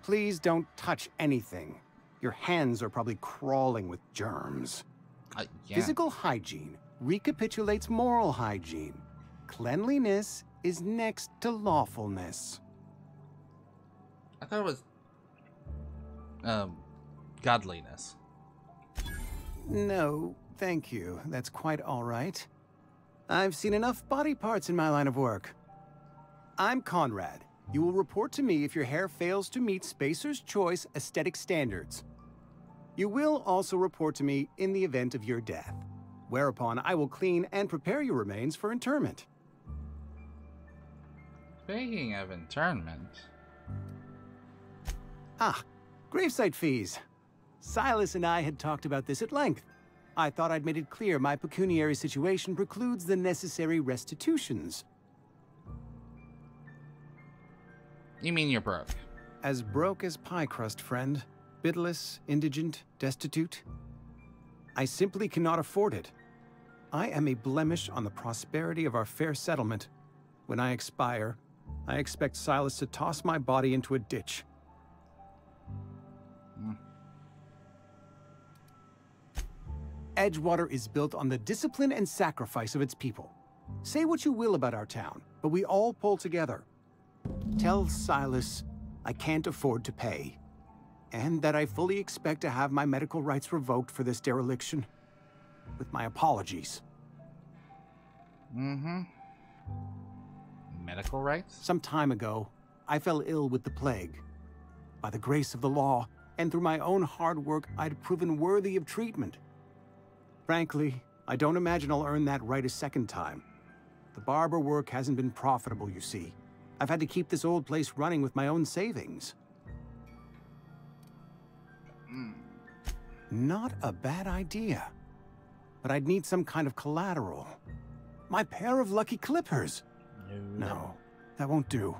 Please don't touch anything. Your hands are probably crawling with germs. Yeah. Physical hygiene recapitulates moral hygiene. Cleanliness is next to lawfulness. I thought it was godliness. No, thank you. That's quite all right. I've seen enough body parts in my line of work. I'm Conrad. You will report to me if your hair fails to meet Spacer's Choice aesthetic standards. You will also report to me in the event of your death, whereupon I will clean and prepare your remains for interment. Speaking of internment... Ah, gravesite fees. Silas and I had talked about this at length. I thought I'd made it clear my pecuniary situation precludes the necessary restitutions. You mean you're broke? As broke as pie crust, friend. Bitless, indigent, destitute. I simply cannot afford it. I am a blemish on the prosperity of our fair settlement. When I expire, I expect Silas to toss my body into a ditch. Edgewater is built on the discipline and sacrifice of its people. Say what you will about our town, but we all pull together. Tell Silas I can't afford to pay, and that I fully expect to have my medical rights revoked for this dereliction. With my apologies. Medical rights? Some time ago, I fell ill with the plague. By the grace of the law, and through my own hard work, I'd proven worthy of treatment. Frankly, I don't imagine I'll earn that right a second time. The barber work hasn't been profitable, you see. I've had to keep this old place running with my own savings. Not a bad idea. But I'd need some kind of collateral. My pair of lucky clippers. No, that won't do.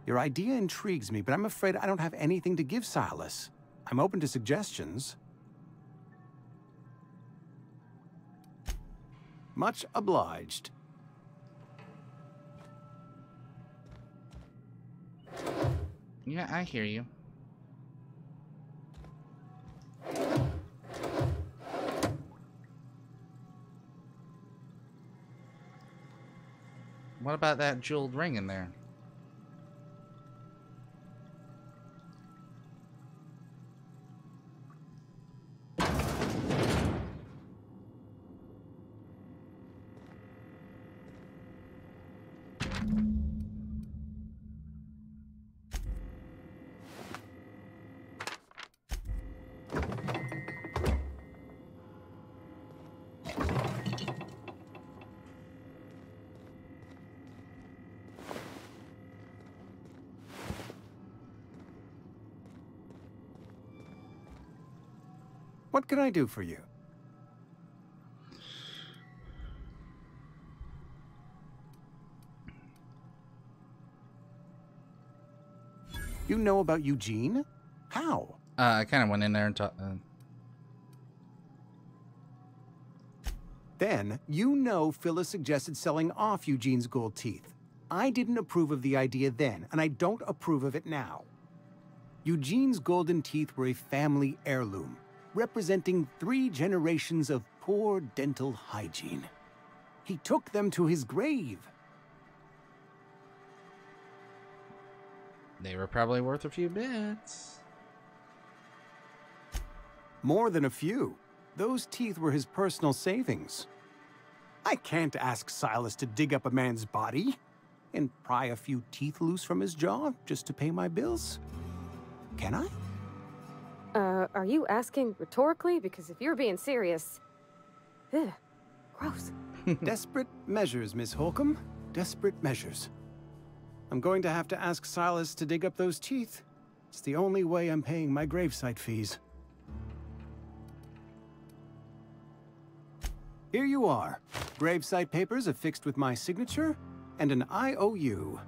Your idea intrigues me, but I'm afraid I don't have anything to give Silas. I'm open to suggestions. Much obliged. Yeah, I hear you. What about that jeweled ring in there? What can I do for you? You know about Eugene? How? I kind of went in there and talked. Then, you know Phyllis suggested selling off Eugene's gold teeth. I didn't approve of the idea then, and I don't approve of it now. Eugene's golden teeth were a family heirloom, representing 3 generations of poor dental hygiene. He took them to his grave. They were probably worth a few bits. More than a few. Those teeth were his personal savings. I can't ask Silas to dig up a man's body and pry a few teeth loose from his jaw just to pay my bills. Can I? Are you asking rhetorically? Because if you're being serious... Ugh, gross. Desperate measures, Miss Holcomb. Desperate measures. I'm going to have to ask Silas to dig up those teeth. It's the only way I'm paying my gravesite fees. Here you are. Gravesite papers affixed with my signature and an IOU.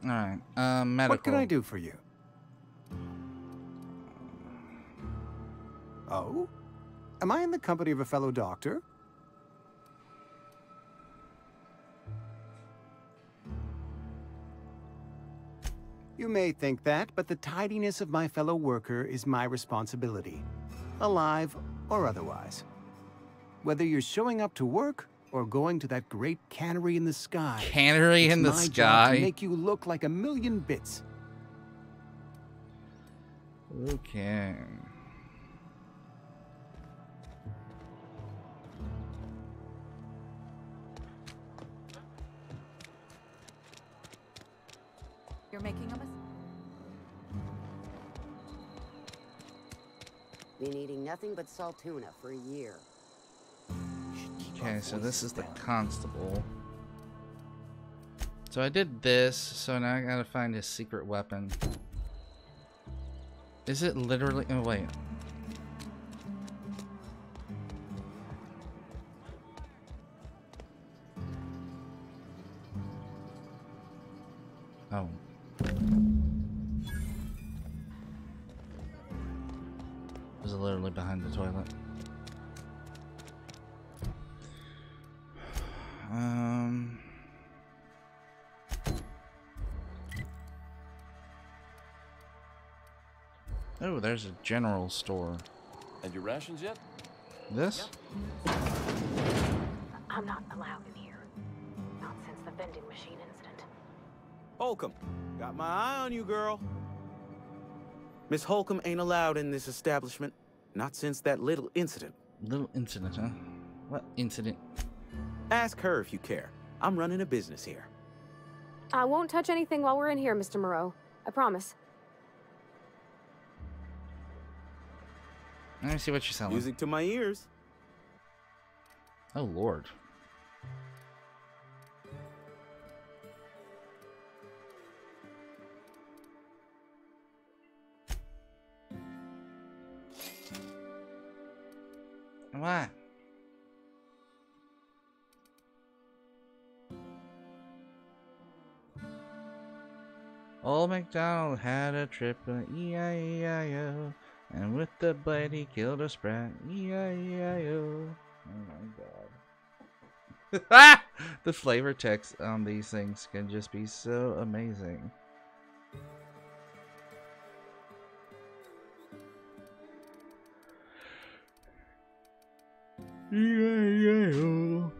Alright, medical. What can I do for you? Oh? Am I in the company of a fellow doctor? You may think that, but the tidiness of my fellow worker is my responsibility, alive or otherwise. Whether you're showing up to work or going to that great cannery in the sky, Cannery in the it's my job sky. to make you look like a million bits. Okay. You're making a mistake. Been eating nothing but salt tuna for a year. Okay, so this is the constable. So I did this, so now I gotta find his secret weapon. Is it literally? Oh, wait. Oh. Is it literally behind the toilet? Oh, there's a general store. And your rations yet? This? I'm not allowed in here. Not since the vending machine incident. Holcomb, got my eye on you, girl. Miss Holcomb ain't allowed in this establishment. Not since that little incident. Little incident, huh? What incident? Ask her if you care. I'm running a business here. I won't touch anything while we're in here, Mr. Moreau. I promise. Let me see what you're selling. Music to my ears. Oh, Lord. What? Old MacDonald had a trip, E-I-E-I-O, and with the blade he killed a sprat, E-I-E-I-O. Oh my god. The flavor text on these things can just be so amazing. E-I-E-I-O.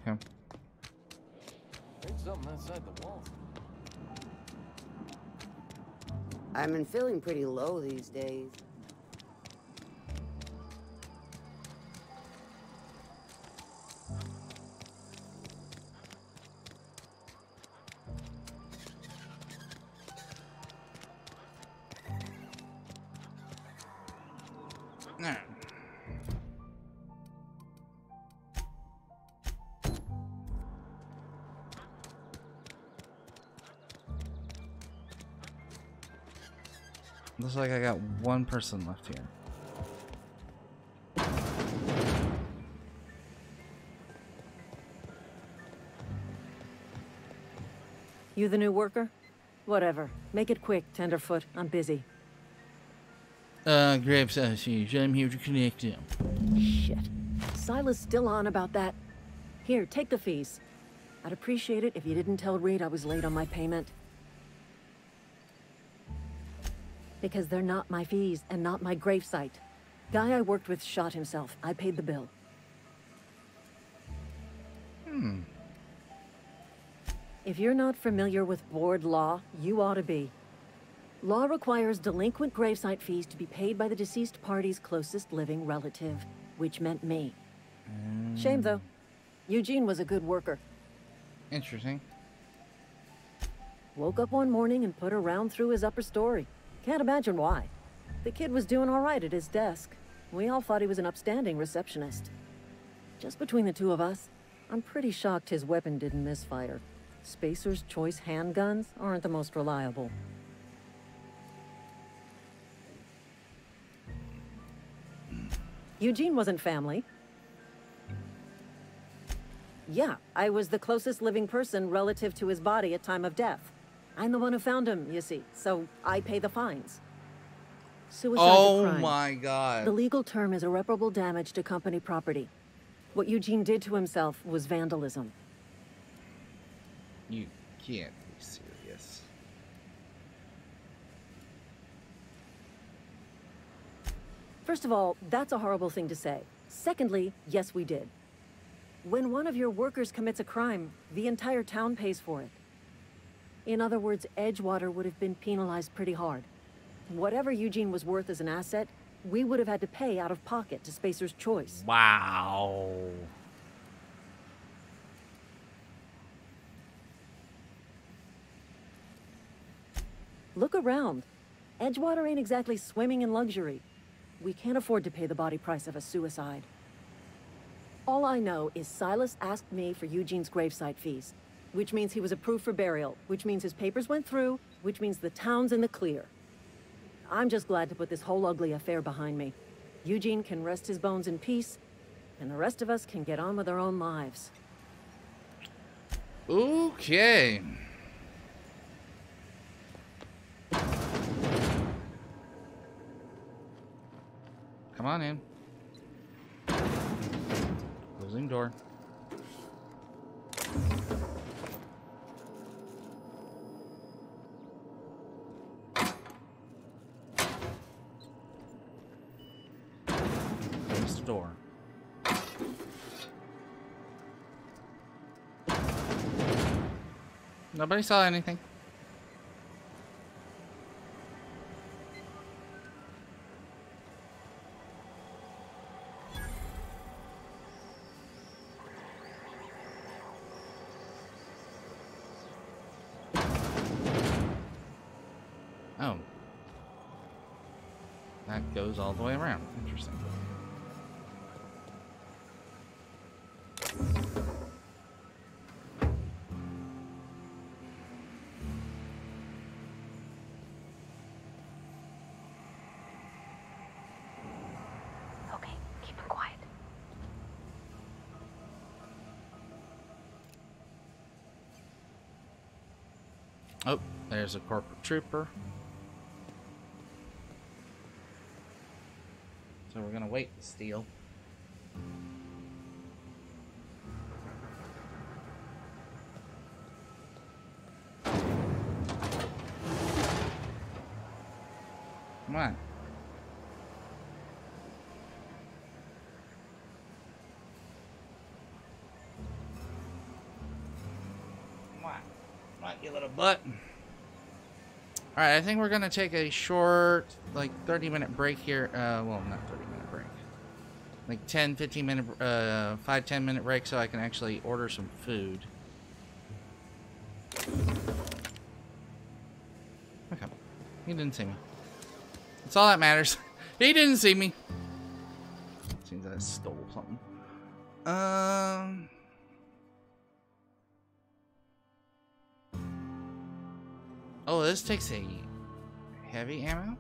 Okay. There's something outside the wall. I've been feeling pretty low these days. Alright. Looks like I got one person left here. You the new worker? Whatever. Make it quick, Tenderfoot. I'm busy. DracoAsier, I'm here to connect him. Shit. Silas still on about that. Here, take the fees. I'd appreciate it if you didn't tell Reed I was late on my payment. Because they're not my fees and not my gravesite. Guy I worked with shot himself. I paid the bill. If you're not familiar with board law, you ought to be. Law requires delinquent gravesite fees to be paid by the deceased party's closest living relative, which meant me. Shame, though. Eugene was a good worker. Interesting. Woke up one morning and put a round through his upper story. Can't imagine why. The kid was doing all right at his desk. We all thought he was an upstanding receptionist. Just between the two of us, I'm pretty shocked his weapon didn't misfire. Spacer's Choice handguns aren't the most reliable. Eugene wasn't family. Yeah, I was the closest living person relative to his body at time of death. I'm the one who found him, you see, so I pay the fines. Suicide's a crime. Oh my god. The legal term is irreparable damage to company property. What Eugene did to himself was vandalism. You can't be serious. First of all, that's a horrible thing to say. Secondly, yes, we did. When one of your workers commits a crime, the entire town pays for it. In other words, Edgewater would have been penalized pretty hard. Whatever Eugene was worth as an asset, we would have had to pay out of pocket to Spacer's Choice. Wow. Look around. Edgewater ain't exactly swimming in luxury. We can't afford to pay the body price of a suicide. All I know is Silas asked me for Eugene's gravesite fees, which means he was approved for burial, which means his papers went through, which means the town's in the clear. I'm just glad to put this whole ugly affair behind me. Eugene can rest his bones in peace, and the rest of us can get on with our own lives. Okay. Come on in. Closing door. Close the door. Nobody saw anything. Oh. That goes all the way around. Interesting. Okay, keep it quiet. Oh, there's a corporate trooper. So we're gonna wait to steal. Come on. Come on. Come on, you little butt. Alright, I think we're gonna take a short, like, 30-minute break here. Well, not 30-minute break. Like 10-15-minute, 5-10-minute break so I can actually order some food. Okay. He didn't see me. That's all that matters. He didn't see me. Seems like I stole something. Oh, this takes a heavy ammo?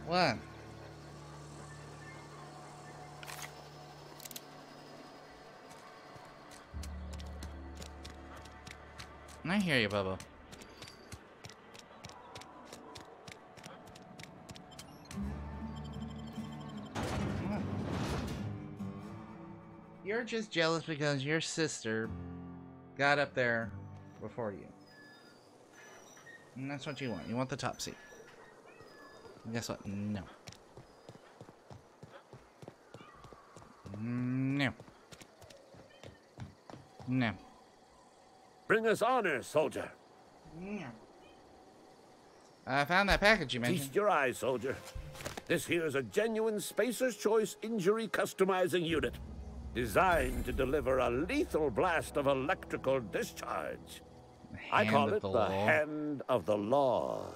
What? I hear you, Bubba. What? You're just jealous because your sister got up there before you. And that's what you want. You want the top seat. And guess what? No. No. No. Bring us honor, soldier. Yeah. I found that package you mentioned. Feast your eyes, soldier. This here is a genuine Spacer's Choice injury customizing unit, designed to deliver a lethal blast of electrical discharge. I call it the Hand of the Law.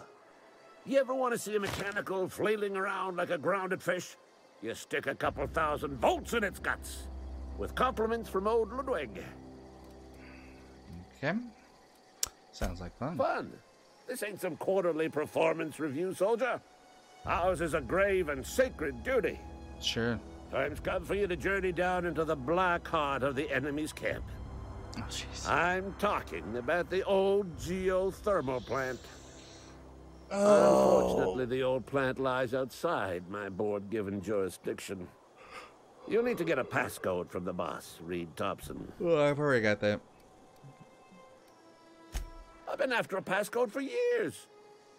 You ever want to see a mechanical flailing around like a grounded fish? You stick a couple thousand volts in its guts. With compliments from old Ludwig. Okay. Sounds like fun. Fun? This ain't some quarterly performance review, soldier. Ours is a grave and sacred duty. Sure. Time's come for you to journey down into the black heart of the enemy's camp. Oh, jeez. I'm talking about the old geothermal plant. Oh. Unfortunately, the old plant lies outside my board-given jurisdiction. You'll need to get a passcode from the boss, Reed Thompson. Oh, I've already got that. I've been after a passcode for years.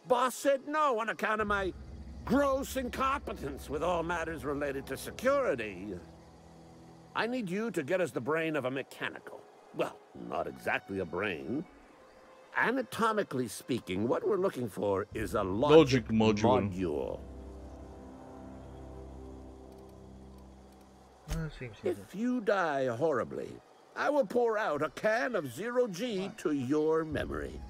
Boss said no on account of my gross incompetence with all matters related to security. I need you to get us the brain of a mechanical. Well, not exactly a brain. Anatomically speaking, what we're looking for is a logic module. If you die horribly, I will pour out a can of 0G to your memory.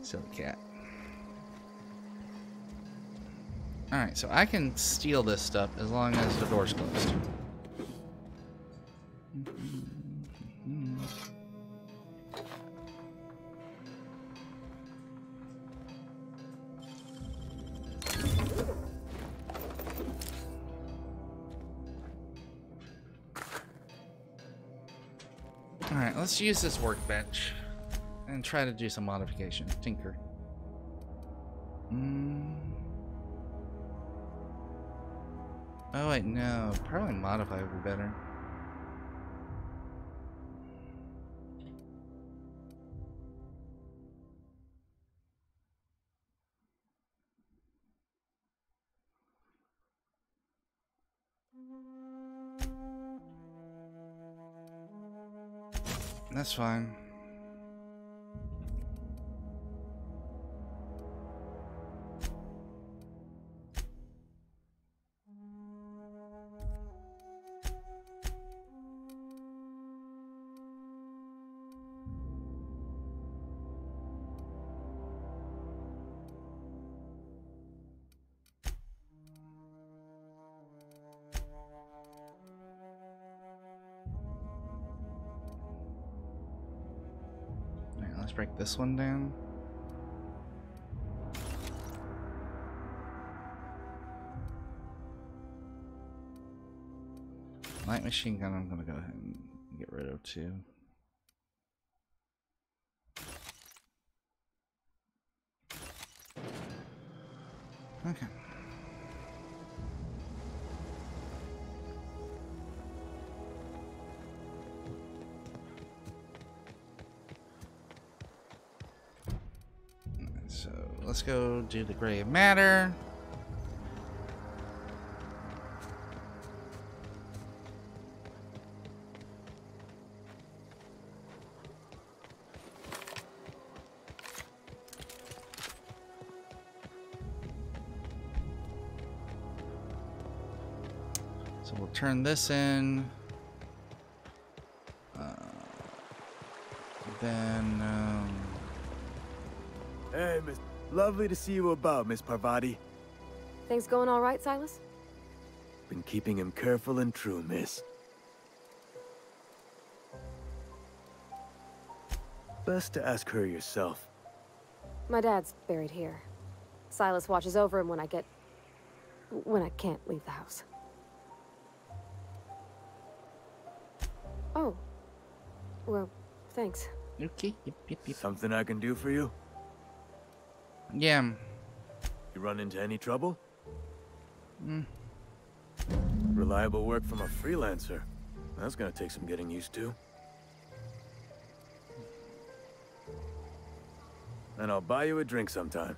Silly cat. Alright, so I can steal this stuff as long as the door's closed. Alright, let's use this workbench and try to do some modification. Tinker. Oh wait, no. Probably modify would be better. That's fine. Let's break this one down. Light machine gun, I'm gonna go ahead and get rid of too. Okay. So let's go do the gray matter. So we'll turn this in. Hey, Miss. Lovely to see you about, Miss Parvati. Things going all right, Silas? Been keeping him careful and true, Miss. Best to ask her yourself. My dad's buried here. Silas watches over him when I can't leave the house. Oh. Well, thanks. Okay. Yep. Something I can do for you? Yeah. You run into any trouble? Hmm. Reliable work from a freelancer. That's gonna take some getting used to. And I'll buy you a drink sometime.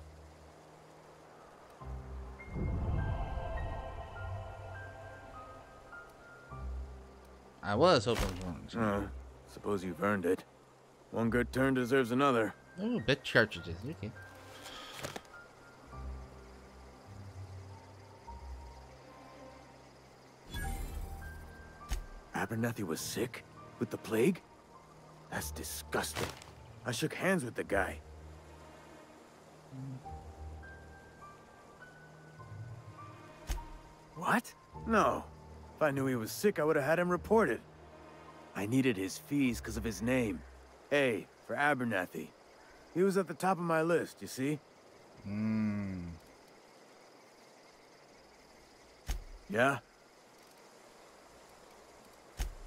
I was hoping for one. Suppose you've earned it. One good turn deserves another. Oh, bit cartridges. Okay. Abernathy was sick? With the plague? That's disgusting. I shook hands with the guy. What? No. If I knew he was sick, I would have had him reported. I needed his fees because of his name. A, for Abernathy. He was at the top of my list, you see? Yeah?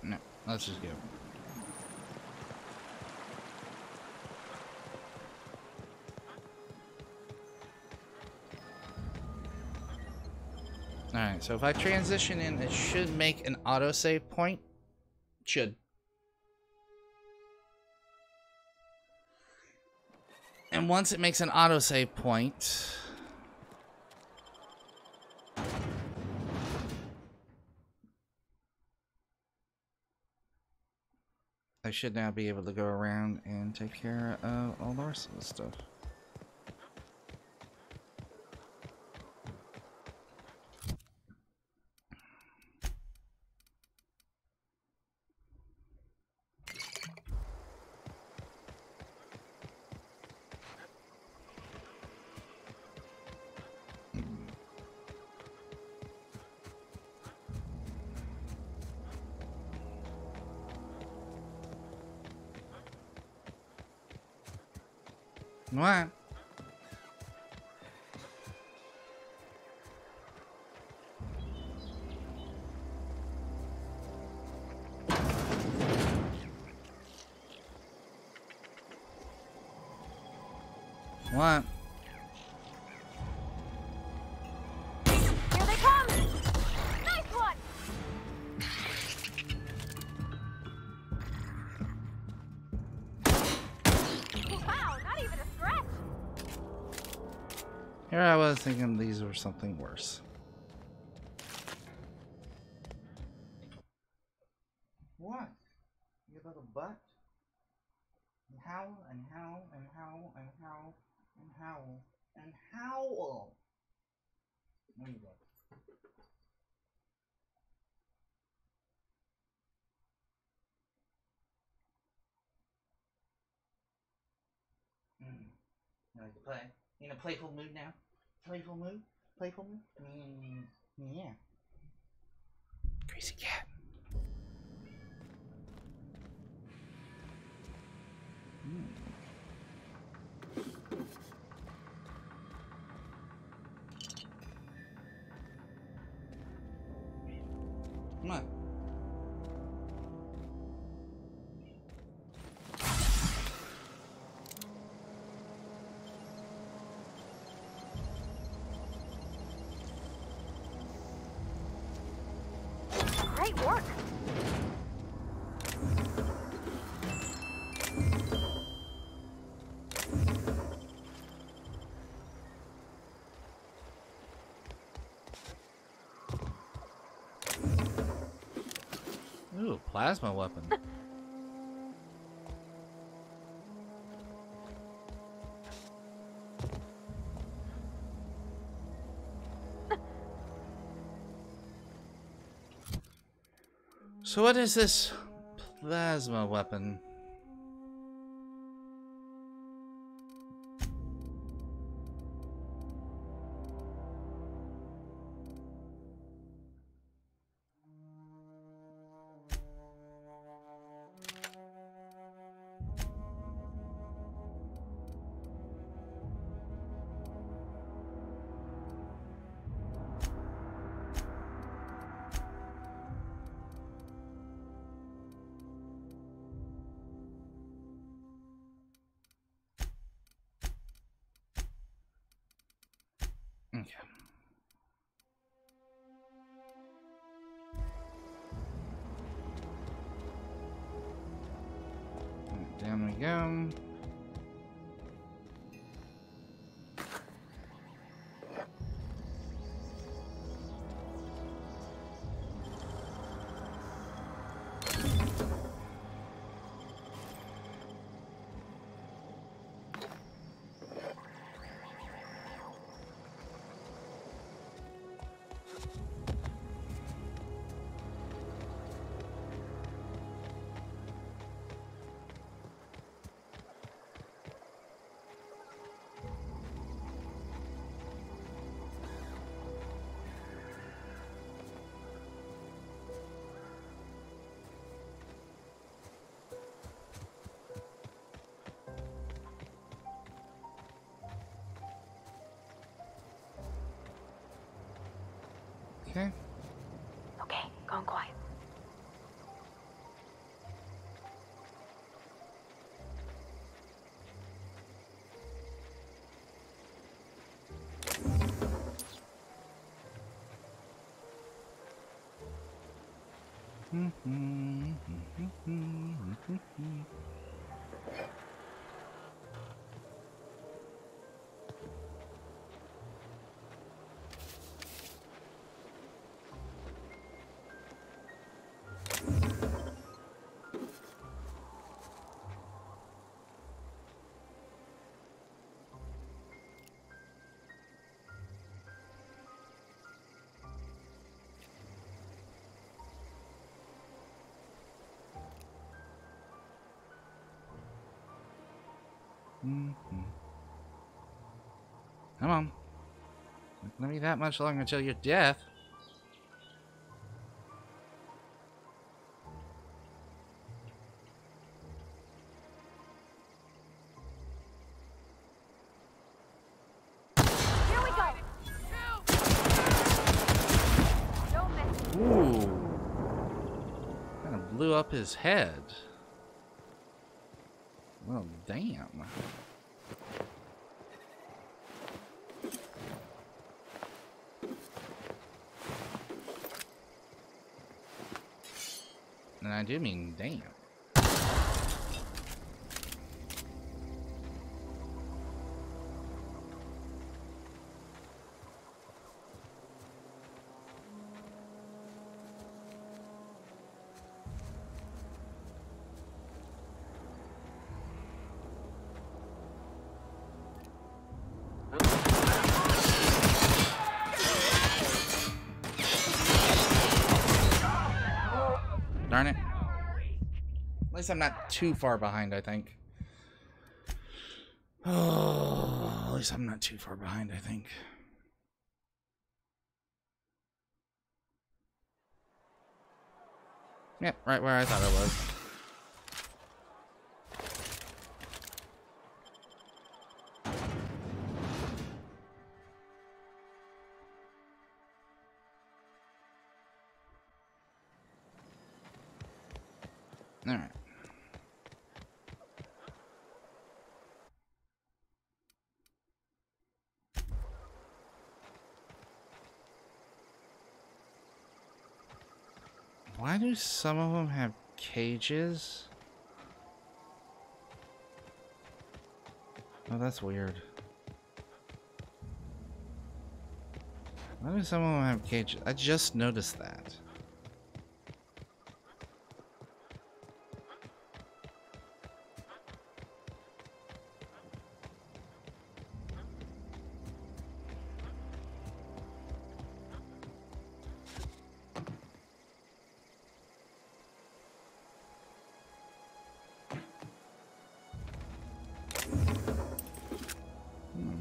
No, let's just go. Alright, so if I transition in, it should make an autosave point. Should. And once it makes an autosave point, I should now be able to go around and take care of all the rest of the stuff. What? What? Here they come! Nice one! Wow, not even a scratch! Here I was thinking these were something worse. What? You little butt? And howl and howl and howl and howl and howl and howl. There you go. You like to play? You in a playful mood now? Playful mood? Playful mood? Yeah. Crazy cat. Come on. Great work! Ooh, plasma weapon. So what is this plasma weapon? Okay. Right, down we go. Okay. Okay, gone quiet. Come on. Not gonna be that much longer until your death. Here we go! Don't miss. Ooh. Kind of blew up his head. Well, damn. And I do mean damn. Darn it. At least I'm not too far behind, I think. Oh, at least I'm not too far behind, I think. Yep, right where I thought it was. All right. Why do some of them have cages? Oh, that's weird. Why do some of them have cages? I just noticed that.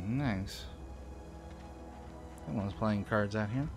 Nice. Someone's playing cards out here.